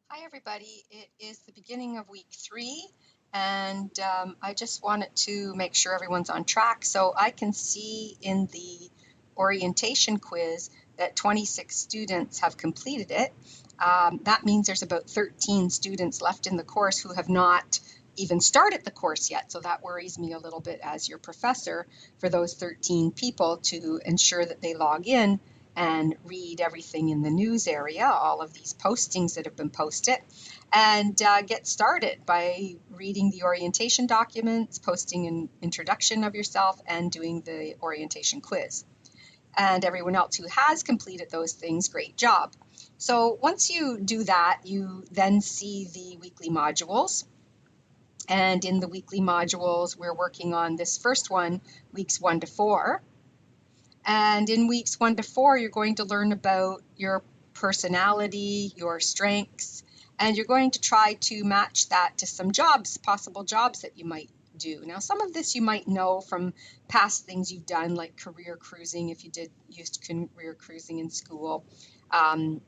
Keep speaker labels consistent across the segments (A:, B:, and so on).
A: Hi everybody, it is the beginning of week 3 and I just wanted to make sure everyone's on track. So I can see in the orientation quiz that 26 students have completed it. That means there's about 13 students left in the course who have not even started the course yet. So that worries me a little bit as your professor for those 13 people to ensure that they log in and read everything in the news area, all of these postings that have been posted, and get started by reading the orientation documents, posting an introduction of yourself, and doing the orientation quiz. And everyone else who has completed those things, great job. So once you do that, you then see the weekly modules. And in the weekly modules, we're working on this first one, weeks 1 to 4. And in weeks 1 to 4, you're going to learn about your personality, your strengths, and you're going to try to match that to some jobs, possible jobs that you might do. Now, some of this you might know from past things you've done, like career cruising. If you did used career cruising in school,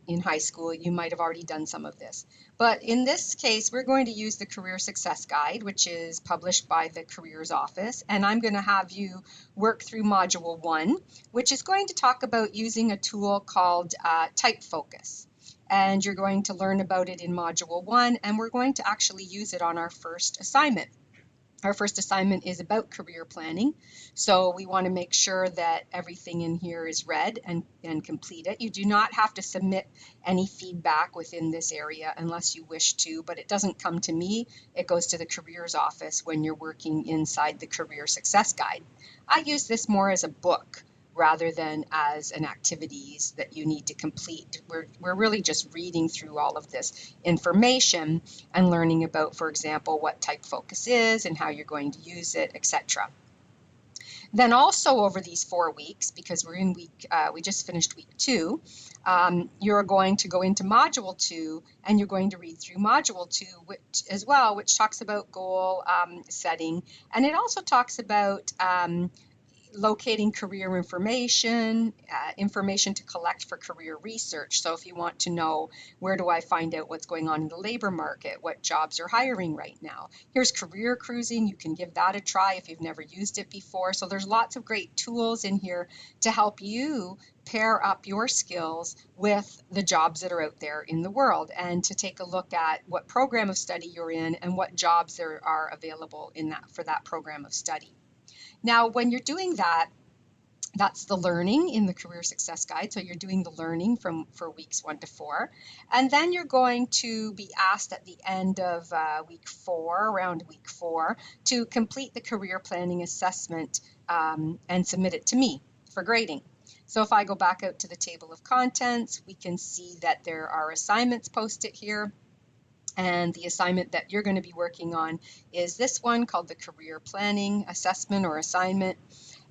A: in high school, you might have already done some of this. But in this case, we're going to use the Career Success Guide, which is published by the Careers Office, and I'm going to have you work through Module 1, which is going to talk about using a tool called Type Focus. And you're going to learn about it in Module 1, and we're going to actually use it on our first assignment. Our first assignment is about career planning, so we want to make sure that everything in here is read and completed. You do not have to submit any feedback within this area unless you wish to, but it doesn't come to me. It goes to the careers office when you're working inside the Career Success Guide. I use this more as a book rather than as an activities that you need to complete. We're really just reading through all of this information and learning about, for example, what type focus is and how you're going to use it, etc. Then also over these 4 weeks, because we're in we just finished week 2, you're going to go into module 2 and you're going to read through module 2 which talks about goal setting, and it also talks about locating career information, information to collect for career research. So if you want to know, where do I find out what's going on in the labor market? What jobs are hiring right now? Here's career cruising. You can give that a try if you've never used it before. So there's lots of great tools in here to help you pair up your skills with the jobs that are out there in the world, and to take a look at what program of study you're in and what jobs there are available in that for that program of study. Now, when you're doing that, that's the learning in the Career Success Guide. So you're doing the learning for weeks 1 to 4. And then you're going to be asked at the end of week 4, around week 4, to complete the career planning assessment and submit it to me for grading. So if I go back out to the table of contents, we can see that there are assignments posted here. And the assignment that you're going to be working on is this one called the Career Planning Assessment or Assignment.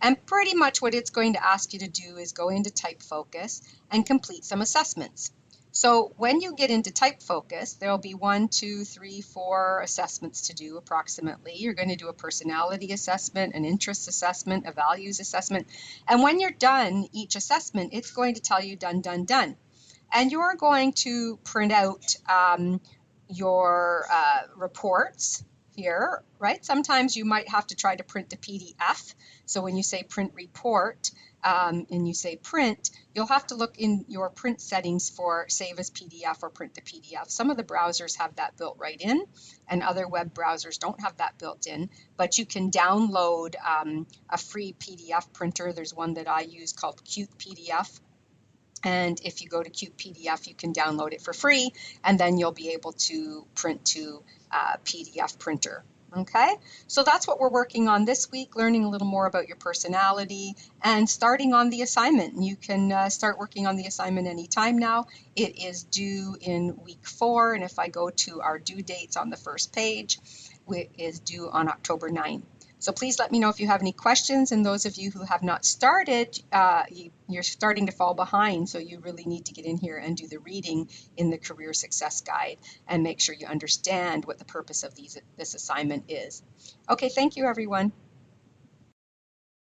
A: And pretty much what it's going to ask you to do is go into Type Focus and complete some assessments. So when you get into Type Focus, there'll be 1, 2, 3, 4 assessments to do approximately. You're going to do a personality assessment, an interest assessment, a values assessment. And when you're done each assessment, it's going to tell you done, done, done. And you're going to print out your reports here, right? Sometimes you might have to try to print the PDF. So when you say print report and you say print, you'll have to look in your print settings for save as PDF or print to PDF. Some of the browsers have that built right in, and other web browsers don't have that built in, but you can download a free PDF printer. There's one that I use called Qt PDF. And if you go to Qt PDF, you can download it for free, and then you'll be able to print to PDF printer. Okay, so that's what we're working on this week, learning a little more about your personality and starting on the assignment. You can start working on the assignment anytime now. It is due in week 4, and if I go to our due dates on the first page, it is due on October 9. So please let me know if you have any questions, and those of you who have not started, you're starting to fall behind, so you really need to get in here and do the reading in the Career Success Guide and make sure you understand what the purpose of this assignment is. Okay, thank you everyone.